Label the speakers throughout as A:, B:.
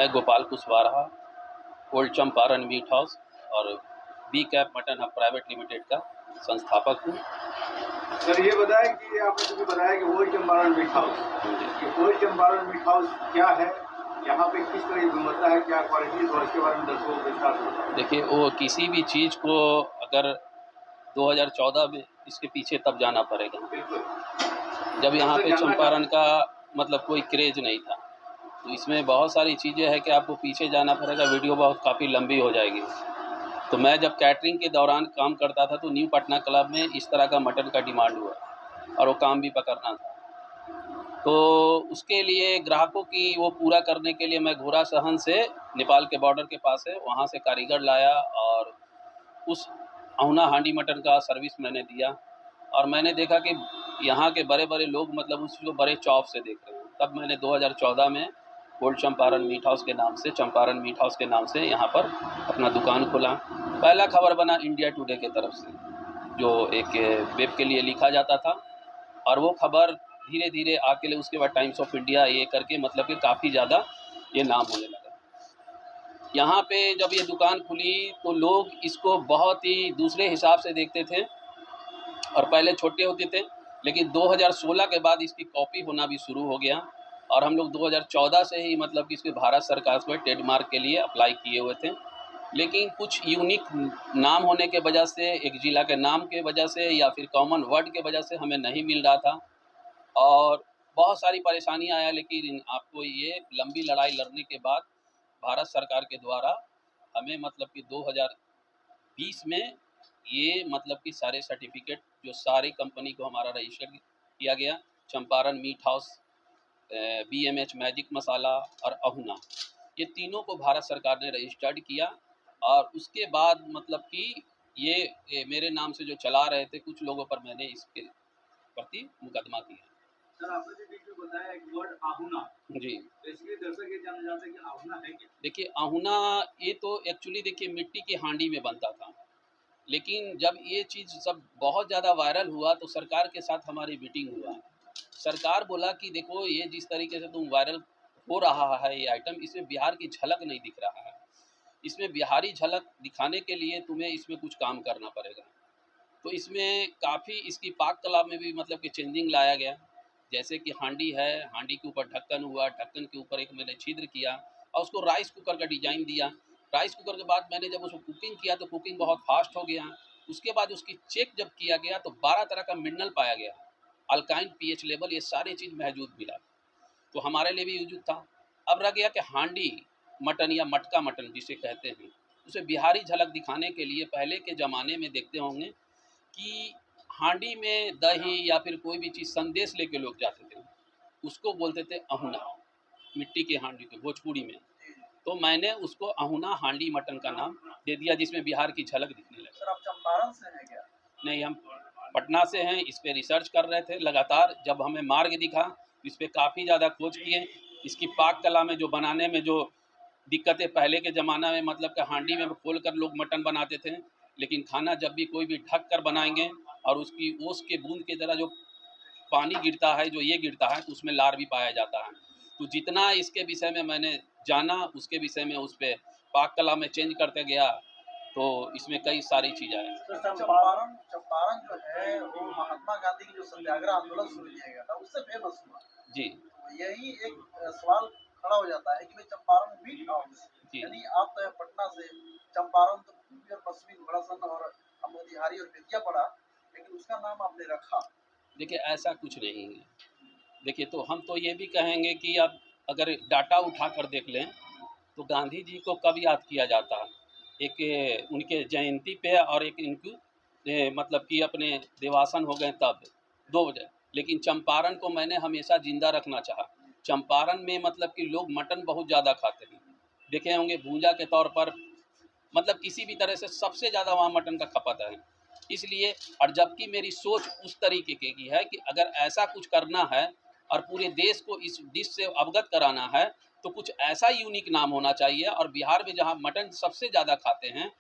A: मैं Gopal Kushwaha, old Champaran meat house और B cap mutton hub private limited का संस्थापक हूँ।
B: सर ये बताएं कि आपने मुझे बताया कि ओल्ड चंपारण मीट हाउस, ये ओल्ड चंपारण मीट हाउस क्या है, यहाँ पे किस तरह की गुणवत्ता है, क्या क्वालिटी है, और इसके बारे में दर्शकों को विस्तार से बताएं।
A: देखिए, वो किसी भी चीज़ को अगर 2014 में इसके पीछे तब जाना पड़ेगा,
B: बिल्कुल,
A: जब यहाँ पे चंपारण का मतलब कोई क्रेज नहीं था। तो इसमें बहुत सारी चीज़ें हैं कि आपको पीछे जाना पड़ेगा, वीडियो बहुत काफ़ी लंबी हो जाएगी। तो मैं जब कैटरिंग के दौरान काम करता था तो न्यू पटना क्लब में इस तरह का मटन का डिमांड हुआ और वो काम भी पकड़ना था। तो उसके लिए ग्राहकों की वो पूरा करने के लिए मैं घोड़ा सहन से, नेपाल के बॉर्डर के पास है, वहाँ से कारीगर लाया और उस अहुना हांडी मटन का सर्विस मैंने दिया। और मैंने देखा कि यहाँ के बड़े बड़े लोग मतलब उसको बड़े चौक से देख रहे हैं। तब मैंने 2014 में ओल्ड चंपारण मीट हाउस के नाम से, चंपारण मीट हाउस के नाम से यहाँ पर अपना दुकान खोला। पहला खबर बना इंडिया टुडे के तरफ से, जो एक वेब के लिए लिखा जाता था, और वो खबर धीरे धीरे आके उसके बाद टाइम्स ऑफ इंडिया ये करके मतलब कि काफ़ी ज़्यादा ये नाम होने लगा। यहाँ पे जब ये दुकान खुली तो लोग इसको बहुत ही दूसरे हिसाब से देखते थे, और पहले छोटे होते थे, लेकिन 2016 के बाद इसकी कॉपी होना भी शुरू हो गया। और हम लोग 2014 से ही मतलब कि इसके भारत सरकार से ट्रेडमार्क के लिए अप्लाई किए हुए थे, लेकिन कुछ यूनिक नाम होने के वजह से, एक ज़िला के नाम के वजह से या फिर कॉमन वर्ड के वजह से हमें नहीं मिल रहा था और बहुत सारी परेशानी आया। लेकिन आपको ये लंबी लड़ाई लड़ने के बाद भारत सरकार के द्वारा हमें मतलब कि 2020 में ये मतलब कि सारे सर्टिफिकेट, जो सारी कंपनी को हमारा रजिस्टर किया गया, Champaran meat house, BMH magic masala और अहुना, ये तीनों को भारत सरकार ने रजिस्टर्ड किया। और उसके बाद मतलब कि ये मेरे नाम से जो चला रहे थे कुछ लोगों पर मैंने इसके प्रति मुकदमा किया।
B: सर आपने जो बीच में बताया एक वर्ड अहुना,
A: जी,
B: तो इसलिए दर्शक ये जानना चाहते हैं कि अहुना है क्या?
A: देखिए, अहुना ये तो एक्चुअली देखिए मिट्टी की हांडी में बनता था, लेकिन जब ये चीज़ सब बहुत ज़्यादा वायरल हुआ तो सरकार के साथ हमारी मीटिंग हुआ। सरकार बोला कि देखो, ये जिस तरीके से तुम वायरल हो रहा है ये आइटम, इसमें बिहार की झलक नहीं दिख रहा है। इसमें बिहारी झलक दिखाने के लिए तुम्हें इसमें कुछ काम करना पड़ेगा। तो इसमें काफ़ी इसकी पाक कला में भी मतलब कि चेंजिंग लाया गया। जैसे कि हांडी है, हांडी के ऊपर ढक्कन हुआ, ढक्कन के ऊपर एक मैंने छिद्र किया और उसको राइस कुकर का डिज़ाइन दिया। राइस कुकर के बाद मैंने जब उसको कुकिंग किया तो कुकिंग बहुत फास्ट हो गया। उसके बाद उसकी चेक जब किया गया तो 12 तरह का मिनरल पाया गया, अल्काइन, पीएच लेवल, ये सारी चीज़ महजूद मिला, तो हमारे लिए भी यूज था। अब रह गया कि हांडी मटन या मटका मटन जिसे कहते हैं, उसे बिहारी झलक दिखाने के लिए पहले के ज़माने में देखते होंगे कि हांडी में दही या फिर कोई भी चीज़ संदेश लेके लोग जाते थे, उसको बोलते थे अहुना, मिट्टी की हांडी को भोजपुरी में। तो मैंने उसको अहुना हांडी मटन का नाम दे दिया, जिसमें बिहार की झलक दिखने लगी।
B: सर आप चंपारण से हैं क्या?
A: नहीं, हम पटना से हैं। इस पे रिसर्च कर रहे थे लगातार, जब हमें मार्ग दिखा इस पे काफ़ी ज़्यादा खोज किए। इसकी पाक कला में जो बनाने में जो दिक्कतें पहले के ज़माना में मतलब कि हांडी में खोल कर लोग मटन बनाते थे, लेकिन खाना जब भी कोई भी ढक कर बनाएंगे और उसकी ओस के बूंद की तरह जो पानी गिरता है, जो ये गिरता है, तो उसमें लार भी पाया जाता है। तो जितना इसके विषय में मैंने जाना, उसके विषय में उस पर पाक कला में चेंज करते गया, तो इसमें कई सारी चीज़ें हैं।
B: तो चंपारण चंपारण जो है वो महात्मा गांधी की जो सत्याग्रह आंदोलन शुरू किया गया था उससे फेमस हुआ।
A: जी
B: तो यही एक सवाल खड़ा हो जाता है कि भाई चंपारण मीट हाउस,
A: जी
B: यानी आप तो पटना से, चंपारण तो पूर्वी और पश्चिमी घोड़ासन और मोतिहारी और बेतिया पड़ा, लेकिन उसका नाम आपने रखा।
A: देखिए, ऐसा कुछ नहीं है। देखिए, तो हम तो ये भी कहेंगे कि अब अगर डाटा उठा कर देख लें तो गांधी जी को कब याद किया जाता है, एक उनके जयंती पे और एक इनकी मतलब कि अपने देवासन हो गए तब, 2 वजह। लेकिन चंपारण को मैंने हमेशा ज़िंदा रखना चाहा। चंपारण में मतलब कि लोग मटन बहुत ज़्यादा खाते हैं, देखे होंगे भूंजा के तौर पर, मतलब किसी भी तरह से सबसे ज़्यादा वहाँ मटन का खपत है। इसलिए, और जबकि मेरी सोच उस तरीके की है कि अगर ऐसा कुछ करना है और पूरे देश को इस डिश से अवगत कराना है तो कुछ ऐसा यूनिक नाम होना चाहिए। और बिहार में जहाँ मटन सबसे ज़्यादा खाते हैं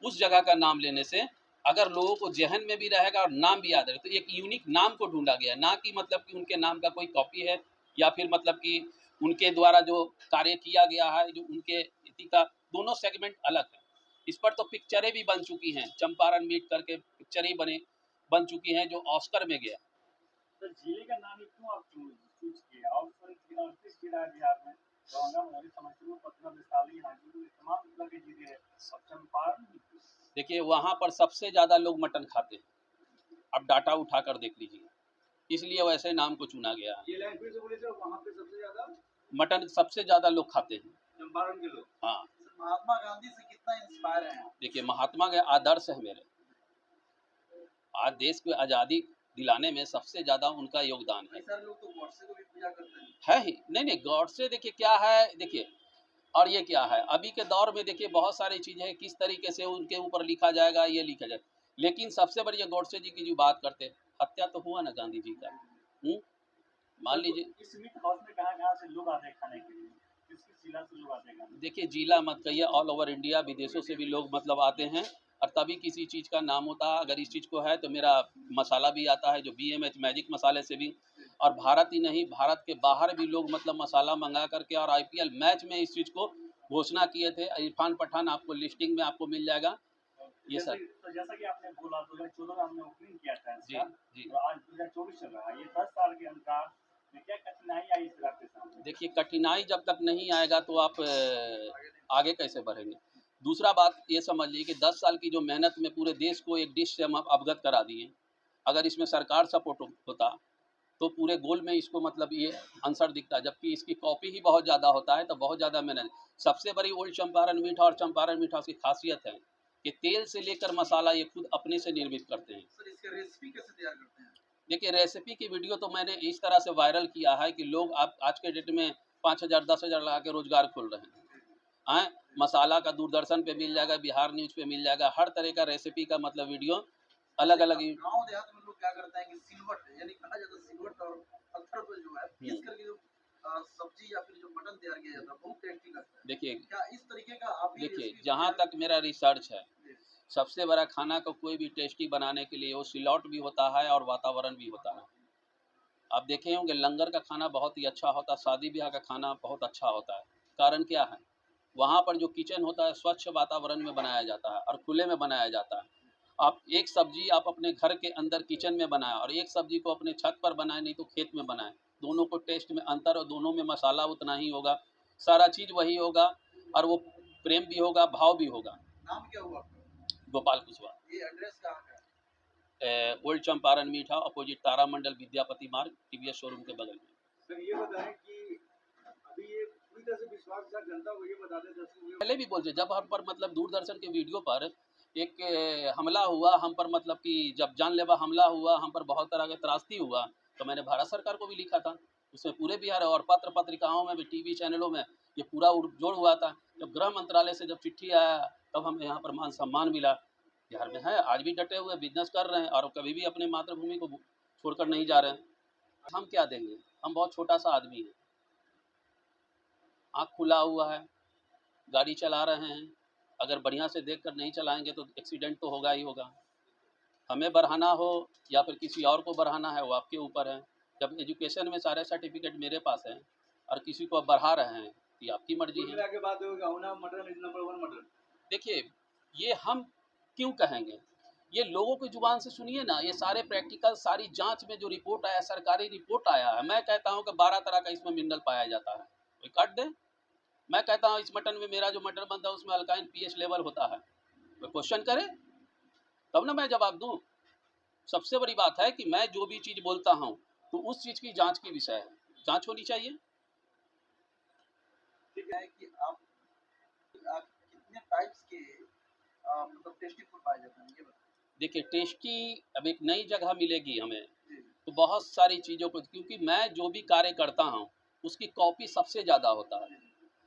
A: उस जगह का नाम लेने से अगर लोगों को जहन में भी रहेगा और नाम भी याद रहे, तो एक यूनिक नाम को ढूंढा गया, ना कि मतलब कि उनके नाम का कोई कॉपी है या फिर मतलब कि उनके द्वारा जो कार्य किया गया है, जो उनके इति का दोनों सेगमेंट अलग है। इस पर तो पिक्चरें भी बन चुकी हैं, चंपारण मीट करके पिक्चरें बन चुकी हैं जो ऑस्कर में गया।
C: तो जिले का नाम ही क्यों आप चूज किए? और 38 जिला है बिहार में, दरभंगा, मधुबनी, समस्तीपुर, पटना, वैशाली, हाजीपुर, तमाम जिला के जिले हैं, और चंपारण भी क्यों?
A: देखिए वहाँ पर सबसे ज़्यादा लोग मटन खाते हैं, अब डाटा उठा कर देख लीजिए, इसलिए वैसे नाम को चुना गया है।
B: ये लाइन फिर से बोलिए सर, वहाँ पे सबसे ज्यादा
A: मटन सबसे ज़्यादा लोग खाते हैं,
B: चंपारण के लोग।
A: हाँ।
C: महात्मा गांधी से कितना इंस्पायर हैं आप?
A: देखिए महात्मा के आदर्श है मेरे, आज देश को आज़ादी दिलाने में सबसे ज़्यादा उनका योगदान है।
C: सर लोग तो गॉडसे को भी पूजा करते हैं।
A: है ही नहीं, गॉडसे देखिए क्या है, देखिए और ये क्या है, अभी के दौर में देखिए बहुत सारी चीज़ें हैं, किस तरीके से उनके ऊपर लिखा जाएगा, ये लिखा जाए, लेकिन सबसे बड़ी गॉडसे जी की जो बात करते हैं, हत्या तो हुआ ना गांधी जी का। मान लीजिए
C: इस मीट हाउस में कहाँ से लोग आते हैं खाने के लिए? किस जिला से लोग आते हैं?
A: देखिए जिला मत कहिए, ऑल ओवर इंडिया विदेशों से भी लोग मतलब आते हैं, और तभी किसी चीज़ का नाम होता है। अगर इस चीज़ को है तो मेरा मसाला भी आता है जो BMH मैजिक मसाले से भी, और भारत ही नहीं, भारत के बाहर भी लोग मतलब मसाला मंगा करके, और IPL मैच में इस चीज़ को घोषणा किए थे। इरफान पठान आपको लिस्टिंग में आपको मिल जाएगा ये सर।
C: तो जैसा कि आपने बोला 2014 में हमने ओपनिंग किया था
A: जी जी।
C: तो आज 2024 चल रहा है, ये 10 साल के अंतराल में क्या कठिनाई आई इस रास्ते सामने?
A: देखिए कठिनाई जब तक नहीं आएगा तो आप आगे कैसे बढ़ेंगे। दूसरा बात ये समझ लीजिए कि 10 साल की जो मेहनत में पूरे देश को एक डिश से हम अवगत करा दिए, अगर इसमें सरकार सपोर्ट होता तो पूरे गोल में इसको मतलब ये आंसर दिखता, जबकि इसकी कॉपी ही बहुत ज़्यादा होता है, तो बहुत ज़्यादा मेहनत। सबसे बड़ी ओल्ड चंपारण मीठा और चंपारण मीठा की खासियत है कि तेल से लेकर मसाला ये खुद अपने से निर्मित करते हैं।
C: सर इसका रेसिपी कैसे तैयार करते हैं?
A: देखिए रेसिपी की वीडियो तो मैंने इस तरह से वायरल किया है कि लोग आप आज के डेट में 5,000 10,000 लगा के रोजगार खोल रहे हैं। मसाला का दूरदर्शन पे मिल जाएगा, बिहार न्यूज़ पे मिल जाएगा, हर तरह का रेसिपी का मतलब वीडियो अलग अलग।
C: गाँव देहात में लोग क्या करते हैं कि सिलवट यानी कहा जाता है सिलवट और पत्थर पर जो है पीस करके जो सब्जी या फिर जो मटन तैयार किया जाता है बहुत टेस्टी लगता है।
A: देखिए
C: क्या इस तरीके का आप भी
A: देखिए
C: रेसिपी
A: जहाँ
C: तैयार
A: तक मेरा रिसर्च है, सबसे बड़ा खाना को कोई भी टेस्टी बनाने के लिए वो सिलौट भी होता है और वातावरण भी होता है। आप देखे होंगे लंगर का खाना बहुत ही अच्छा होता है, शादी ब्याह का खाना बहुत अच्छा होता है। कारण क्या है, वहाँ पर जो किचन होता है स्वच्छ वातावरण में बनाया जाता है और खुले में बनाया जाता है। आप एक सब्जी आप अपने घर के अंदर किचन में बनाएं और एक सब्जी को अपने छत पर बनाएं, नहीं तो खेत में बनाएं, दोनों को टेस्ट में अंतर और दोनों में मसाला उतना ही होगा, सारा चीज़ वही होगा, और वो प्रेम भी होगा, भाव भी होगा।
C: नाम क्या हुआ?
A: गोपाल कुशवाहा।
C: ये एड्रेस कहाँ का है?
A: ओल्ड चंपारण मीठा, अपोजिट तारामंडल विद्यापति मार्ग, TVS शोरूम के बगल में।
B: सर ये बताएं कि अभी ये पूरी तरह से विश्वास के साथ जनता को ये बताते दर्शक
A: पहले भी बोलते, जब हम पर मतलब दूरदर्शन के वीडियो पर एक हमला हुआ हम पर, मतलब कि जब जानलेवा हमला हुआ हम पर, बहुत तरह का त्रासदी हुआ, तो मैंने भारत सरकार को भी लिखा था, उसमें पूरे बिहार और पत्र पत्रिकाओं में भी, TV चैनलों में ये पूरा जोड़ हुआ था। जब गृह मंत्रालय से जब चिट्ठी आया तब हमें यहाँ पर मान सम्मान मिला। बिहार में है, आज भी डटे हुए बिजनेस कर रहे हैं और कभी भी अपने मातृभूमि को छोड़कर नहीं जा रहे हैं। हम क्या देंगे, हम बहुत छोटा सा आदमी है, आँख खुला हुआ है, गाड़ी चला रहे हैं, अगर बढ़िया से देखकर नहीं चलाएंगे तो एक्सीडेंट तो होगा ही होगा। हमें बढ़ाना हो या फिर किसी और को बढ़ाना है वो आपके ऊपर है। जब एजुकेशन में सारे सर्टिफिकेट मेरे पास हैं और किसी को बढ़ा रहे हैं तो ये आपकी मर्जी है।
B: के बाद मटन इज नंबर 1 मटन।
A: देखिए ये हम क्यों कहेंगे, ये लोगों की जुबान से सुनिए ना, ये सारे प्रैक्टिकल, सारी जांच में जो रिपोर्ट आया, सरकारी रिपोर्ट आया है, मैं कहता हूँ कि 12 तरह का इसमें मिनरल पाया जाता है, कोई काट दे। मैं कहता हूँ इस मटन में, मेरा जो मटन बनता है उसमें अल्काइन pH लेवल होता है, कोई क्वेश्चन करे तब ना मैं जवाब दूँ। सबसे बड़ी बात है कि मैं जो भी चीज़ बोलता हूँ तो उस चीज़ की जांच की विषय है, जांच होनी चाहिए।
C: ठीक है कि आप कितने टाइप्स के मतलब टेस्टी फूड पाए जाते हैं ये बताइए।
A: देखिए टेस्टी अब एक नई जगह मिलेगी हमें, तो बहुत सारी चीज़ों को, क्योंकि मैं जो भी कार्य करता हूँ उसकी कॉपी सबसे ज़्यादा होता है।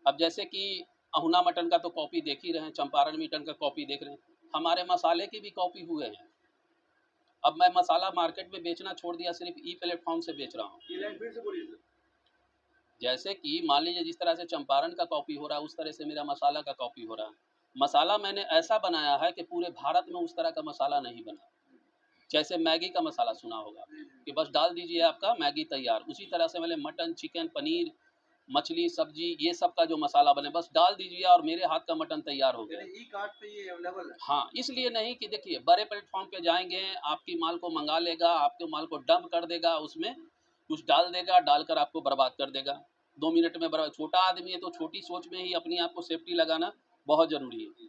A: अब जैसे कि अहुना मटन का तो कॉपी देख ही रहे हैं, चंपारण मटन का कॉपी देख रहे हैं, हमारे मसाले की भी कॉपी हुए हैं। अब मैं मसाला मार्केट में बेचना छोड़ दिया, सिर्फ प्लेटफॉर्म से बेच रहा हूँ।
B: ये लाइन फिर से बोलिए सर।
A: जैसे कि मान लीजिए जिस तरह से चंपारण का कॉपी हो रहा है उस तरह से मेरा मसाला का कॉपी हो रहा है। मसाला मैंने ऐसा बनाया है कि पूरे भारत में उस तरह का मसाला नहीं बना। जैसे मैगी का मसाला सुना होगा कि बस डाल दीजिए आपका मैगी तैयार, उसी तरह से मैंने मटन, चिकन, पनीर, मछली सब्जी ये सब का जो मसाला बने बस डाल दीजिए और मेरे हाथ का मटन तैयार हो गया।
B: ई कार्ट पे ये अवेलेबल है?
A: हाँ, इसलिए नहीं कि देखिए बड़े प्लेटफॉर्म पे जाएंगे, आपकी माल को मंगा लेगा, आपके माल को डंप कर देगा, उसमें कुछ डाल देगा, डालकर आपको बर्बाद कर देगा 2 मिनट में। बर्बाद। छोटा आदमी है तो छोटी सोच में ही अपनी आप को सेफ्टी लगाना बहुत ज़रूरी है।